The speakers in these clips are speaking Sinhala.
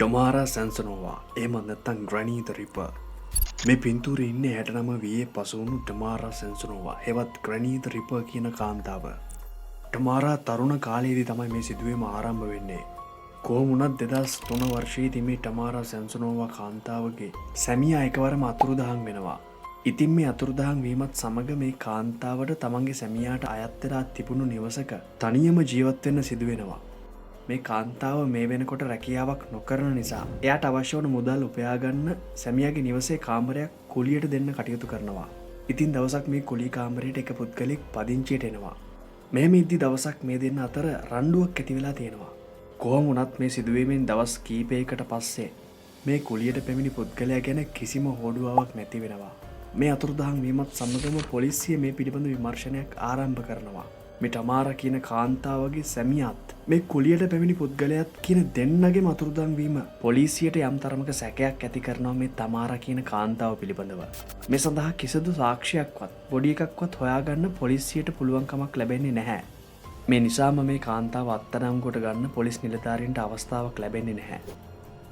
ටමාරා සැන්සනෝවා එහෙම නැත්නම් ග්‍රැනී ද රිපර්. මේ පින්තූරේ ඉන්නේ 69 වියේ පසුවුණු ටමාරා සැන්සනෝවා හෙවත් ග්‍රැනී ද රිපර් කියන කාන්තාව. ටමාරා තරුණ කාලයේදී තමයි මේ සිදුවීම ආරම්භ වෙන්නේ. කොහොම වුණත් 2003 වර්ෂයේදී මේ ටමාරා සැන්සනෝවා කාන්තාවගේ සැමියා එකවරම අතුරුදහන් වෙනවා. ඉතින් මේ අතුරුදහන් වීමත් සමග මේ කාන්තාවට තමන්ගේ සැමියාට අයත් වෙලා තිබුණු නිවසක තනියම ජීවත් වෙන්න සිදු වෙනවා. මේ කාන්තාව මේ වෙනකොට රැකියාවක් නොකරන නිසා එයාට අවශ්‍ය වන මුදල් උපයා ගන්න සැමියාගේ නිවසේ කාමරයක් කුලියට දෙන්න කටයුතු කරනවා. ඉතින් දවසක් මේ කුලී කාමරයට එක පුද්ගලෙක් පදිංචියට එනවා. මෙහෙම ඉද්දි දවසක් මේ දෙන්න අතර රණ්ඩුවක් ඇති වෙලා තියෙනවා. කොහොම වුණත් මේ සිදුවීමෙන් දවස් කීපයකට පස්සේ මේ කුලියට පැමිණි පුද්ගලයා ගැන කිසිම හොඩුවාවක් නැති වෙනවා. මේ අතුරුදහන් වීමත් සමගම පොලිසිය මේ පිළිබඳ විමර්ශනයක් ආරම්භ කරනවා. මේ ටමාරා කියන කාන්තාවගේ සැමියාත් මේ කුලියට පැමිණි පුද්ගලයාත් කියන දෙන්නගේම අතුරුදහන් වීම පොලිසියට යම් තරමක සැකයක් ඇති කරනවා මේ ටමාරා කියන කාන්තාව පිළිබඳව. මේ සඳහා කිසිදු සාක්ෂියක්වත් බොඩි එකක්වත් හොයාගන්න පොලිසියට පුළුවන් කමක් ලැබෙන්නේ නැහැ. මේ නිසාම මේ කාන්තාව අත්අඩංගුවට ගන්න පොලිස් නිලධාරීන්ට අවස්ථාවක් ලැබෙන්නේ නැහැ.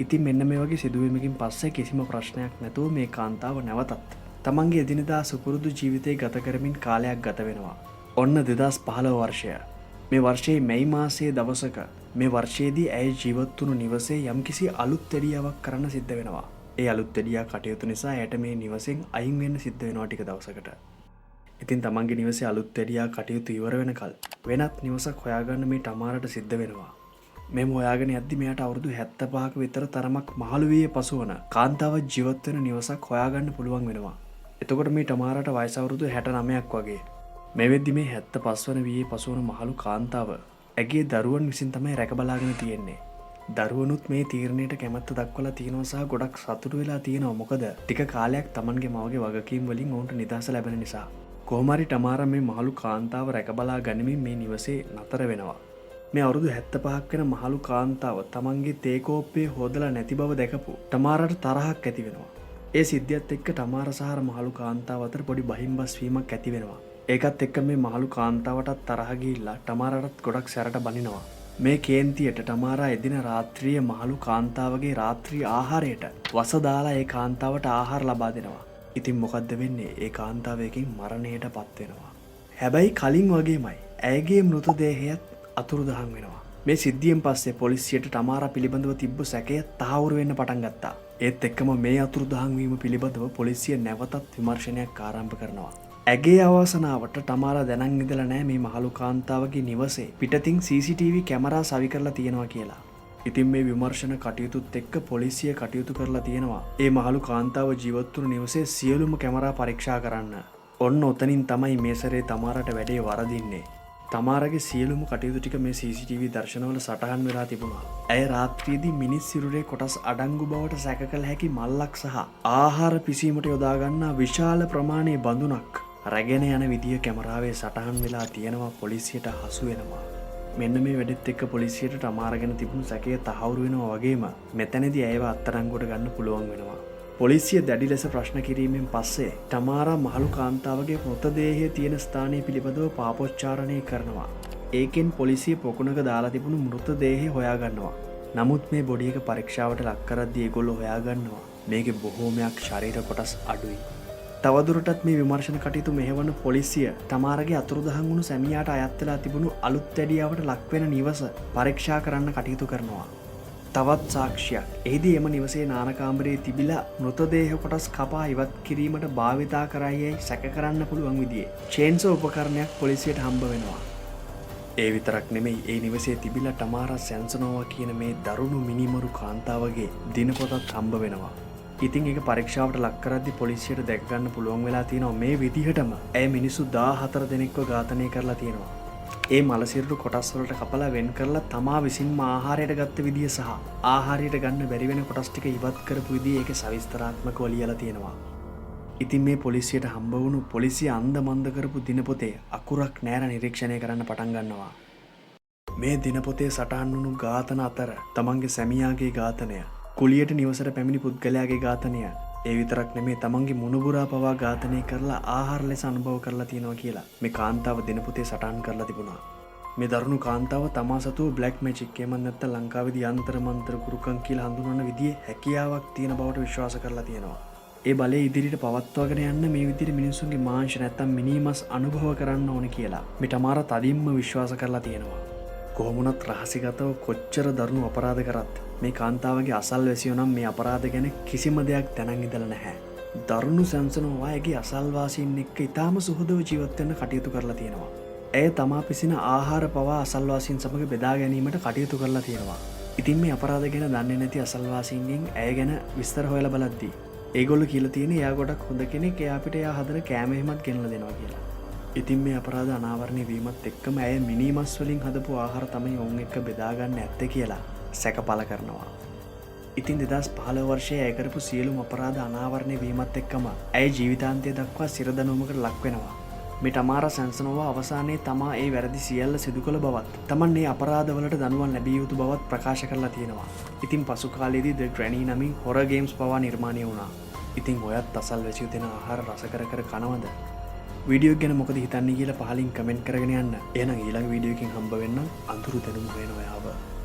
ඉතින් මෙන්න මේ වගේ සිදුවීමකින් පස්සේ කිසිම ප්‍රශ්නයක් නැතුව මේ කාන්තාව නැවතත් තමන්ගේ එදිනෙදා සුපුරුදු ජීවිතය ගත කරමින් කාලයක් ගත වෙනවා. ඔන්න 2015 වර්ෂය. මේ වර්ෂයේ මැයි මාසයේ දවසක මේ වර්ෂයේදී ඇය ජීවත් වුණු නිවසේ යම්කිසි අලුත් තෙඩියාවක් කරන්න සිද්ධ වෙනවා. ඒ අලුත් තෙඩියා කටයුතු නිසා ඇයට මේ නිවසෙන් අයින් වෙන්න සිද්ධ වෙනවා ටික දවසකට. ඉතින් තමන්ගේ නිවසේ අලුත් තෙඩියා කටයුතු ඉවර වෙනකල් වෙනත් නිවසක් හොයාගන්න මේ ටමාරට සිද්ධ වෙනවා. මෙම හොයාගෙන යද්දි මෙයාට අවුරුදු 75ක විතර තරමක් මහලු වියේ පසුවන කාන්තාව ජීවත් වෙන නිවසක් හොයාගන්න පුළුවන් වෙනවා. එතකොට මේ ටමාරට වයස අවුරුදු 69ක් වගේ. මේ වෙද්දි මේ 75 වන වියේ පසුවන මහලු කාන්තාව ඇගේ දරුවන් විසින් තමයි රැකබලාගෙන තියෙන්නේ. දරුවනුත් මේ තීරණයට කැමැත්ත දක්වලා තියෙනවා සහ ගොඩක් සතුටු වෙලා තියෙනවා. මොකද ටික කාලයක් තමන්ගේ මවගේ වගකීම් වලින් ඔවුන්ට නිදහස ලැබෙන නිසා. කොහොම හරි ටමාරා මේ මහලු කාන්තාව රැකබලා ගනිමින් මේ නිවසේ නතර වෙනවා. මේ අවුරුදු 75ක් වෙන මහලු කාන්තාව තමන්ගේ තේ කෝප්පේ හොදලා නැති බව දැකපු ටමාරාට තරහක් ඇති වෙනවා. ඒ සිද්ධියත් එක්ක ටමාරා සහ මහලු කාන්තාව අතර පොඩි බහිම්බස් වීමක් ඇති වෙනවා. ඒකත් එක්ක මේ මහලු කාන්තාවටත් තරහ ගිහිල්ලා ටමාරාටත් ගොඩක් සැරට බනිනවා. මේ කේන්තියට ටමාරා එදින රාත්‍රියේ මහලු කාන්තාවගේ රාත්‍රී ආහාරයට වස දාලා ඒ කාන්තාවට ආහාර ලබා දෙනවා. ඉතින් මොකද්ද වෙන්නේ? ඒ කාන්තාව එකකින් මරණයටපත් වෙනවා. හැබැයි කලින් වගේමයි ඇයගේ මෘතදේහයත් අතුරුදහන් වෙනවා. මේ සිද්ධියෙන් පස්සේ පොලිසියට ටමාරා පිළිබඳව තිබ්බ සැකය තහවුරු වෙන්න පටන් ගත්තා. ඒත් එක්කම මේ අතුරුදහන් වීම පිළිබඳව පොලිසිය නැවතත් විමර්ශනයක් ආරම්භ කරනවා. ඇගේ අවසනාවට ටමාරා දැනන් ඉඳලා නැහැ මේ මහලු කාන්තාවගේ නිවසේ පිටතින් CCTV කැමරා සවි කරලා තියෙනවා කියලා. ඉතින් මේ විමර්ශන කටයුතුත් එක්ක පොලිසිය කටයුතු කරලා තියෙනවා මේ මහලු කාන්තාව ජීවත් වුණු නිවසේ සියලුම කැමරා පරීක්ෂා කරන්න. ඔන්න ඔතනින් තමයි මේ සැරේ ටමාරාට වැඩේ වරදින්නේ. ටමාරාගේ සියලුම කටයුතු ටික මේ CCTV දර්ශනවල සටහන් වෙලා තිබුණා. ඇය රාත්‍රියේදී මිනිස් සිරුරේ කොටස් අඩංගු බවට සැක කළ හැකි මල්ලක් සහ ආහාර පිසීමට යොදා ගන්නා විශාල ප්‍රමාණයේ බඳුනක් රැගෙන යන විදිය කැමරාවේ සටහන් වෙලා තියෙනවා. පොලිසියට හසු වෙනවා. මෙන්න මේ වැඩෙත් එක්ක පොලිසියට ටමාරා ගැන තිබුණු සැකය තහවුරු වෙනවා වගේම මෙතනදී ඇයව අත්අඩංගුවට ගන්න පුළුවන් වෙනවා. පොලිසිය දැඩි ලෙස ප්‍රශ්න කිරීමෙන් පස්සේ ටමාරා මහලු කාන්තාවගේ මෘතදේහය තියෙන ස්ථානය පිළිබඳව පාපොච්චාරණය කරනවා. ඒකෙන් පොලිසිය පොකුණක දාලා තිබුණු මෘතදේහය හොයාගන්නවා. නමුත් මේ බොඩි එක පරීක්ෂාවට ලක් කරද්දී ඒගොල්ලෝ හොයාගන්නවා මේකේ බොහෝමයක් ශරීර කොටස් අඩුයි. තවදුරටත් මේ විමර්ශන කටයුතු මෙහෙවන පොලිසිය ටමාරාගේ අතුරුදහන් වුණු සැමියාට අයත් වෙලා තිබුණු අලුත් තැඩියාවට ලක්වෙන නිවස පරීක්ෂා කරන්න කටයුතු කරනවා. තවත් සාක්ෂියක්. එහිදී එම නිවසේ නානකාමරයේ තිබිලා මෘතදේහ කොටස් කපා ඉවත් කිරීමට භාවිතා කරයියයි සැක කරන්න පුළුවන් විදිහේ චේන්සෝ උපකරණයක් පොලිසියට හම්බ වෙනවා. ඒ විතරක් නෙමෙයි ඒ නිවසේ තිබිලා ටමාරා සැන්සනෝවා කියන මේ දරුණු මිනිමරු කාන්තාවගේ දිනපොතත් හම්බ වෙනවා. ඉතින් ඒක පරීක්ෂාවට ලක් කරද්දී පොලිසියට දැක ගන්න පුළුවන් වෙලා තියෙනවා මේ විදිහටම ඇය මිනිස්සු 14 දෙනෙක්ව ඝාතනය කරලා තියෙනවා. ඒ මලසිරුරු කොටස් වලට කපලා වෙන් කරලා තමා විසින්ම ආහාරයට ගත්ත විදිය සහ ආහාරයට ගන්න බැරි වෙන කොටස් ටික ඉවත් කරපු විදිය ඒකේ සවිස්තරාත්මකව ලියලා තියෙනවා. ඉතින් මේ පොලිසියට හම්බ වුණු පොලිසිය අන්දමන්ද කරපු දිනපොතේ අකුරක් නෑර නිරීක්ෂණය කරන්න පටන් ගන්නවා. මේ දිනපොතේ සටහන් වුණු ඝාතන අතර තමන්ගේ සැමියාගේ ඝාතනය, කුලියට නිවසට පැමිණි පුද්ගලයාගේ ඝාතනය, ඒ විතරක් නෙමේ තමන්ගේ මුණුබුරා පවා ඝාතනය කරලා ආහාර ලෙස අනුභව කරලා තියෙනවා කියලා මේ කාන්තාව දිනපොතේ සටහන් කරලා තිබුණා. මේ දරුණු කාන්තාව තමා සතුව බ්ලැක් මැජික් එහෙම නැත්නම් ලංකාවේදී යන්ත්‍ර මන්ත්‍ර ගුරුකම් කියලා හඳුන්වන විදිහේ හැකියාවක් තියෙන බවට විශ්වාස කරලා තියෙනවා. ඒ බලය ඉදිරියට පවත්වාගෙන යන්න මේ විදිහට මිනිසුන්ගේ මාංශ නැත්නම් මිනිමස් අනුභව කරන්න ඕන කියලා මේ තමාර තදින්ම විශ්වාස කරලා තියෙනවා. කොහොමුණත් රහසිගතව කොච්චර දරුණු අපරාධ කරත් මේ කාන්තාවගේ අසල්වැසියෝ නම් මේ අපරාධ ගැන කිසිම දෙයක් දැනන් ඉඳලා නැහැ. දරුණු සැම්සනෝවා ඇගේ අසල්වාසීන් එක්ක ඉතාම සුහදව ජීවත් වෙන්න කටයුතු කරලා තියෙනවා. ඇය තමා පිසින ආහාර පවා අසල්වාසීන් සමග බෙදා ගැනීමට කටයුතු කරලා තියෙනවා. ඉතින් මේ අපරාධ ගැන දන්නේ නැති අසල්වාසීන්ගෙන් ඇය ගැන විස්තර හොයලා බලද්දී ඒගොල්ලෝ කියලා තියෙන එයා ගොඩක් හොඳ කෙනෙක්, එයා අපිට එයා හදන කෑම එහෙමත් ගෙනලා දෙනවා කියලා. ඉතින් මේ අපරාධ අනාවරණය වීමත් එක්කම ඇය මිනිමස් වලින් හදපු ආහාර තමයි ඔවුන් එක්ක බෙදා ගන්න ඇත්තේ කියලා සැක පළ කරනවා. ඉතින් 2015 වර්ෂයේ ඇය කරපු සියලුම අපරාධ අනාවරණය වීමත් එක්කම ඇය ජීවිතාන්තය දක්වා සිරදනුවමකට ලක් වෙනවා. මේ ටමාරා සැන්සනෝවා අවසානයේ තමා ඒ වැරදි සියල්ල සිදු කළ බවත්, තමන් මේ අපරාධවලට දඬුවම් ලැබිය යුතු බවත් ප්‍රකාශ කරලා තියෙනවා. ඉතින් පසු කාලයේදී The Granny නමින් හොරර් ගේම්ස් පවා නිර්මාණය වුණා. ඉතින් ඔයත් අසල්වැසියෝ දෙන ආහාර රස කර කනවද? වීඩියෝ ගැන මොකද හිතන්නේ කියලා පහලින් කමෙන්ට් කරගෙන යන්න. එහෙනම් ඊළඟ වීඩියෝ එකකින් හම්බ වෙන්න. අඳුරු දැනුම හොයන ඔයාව.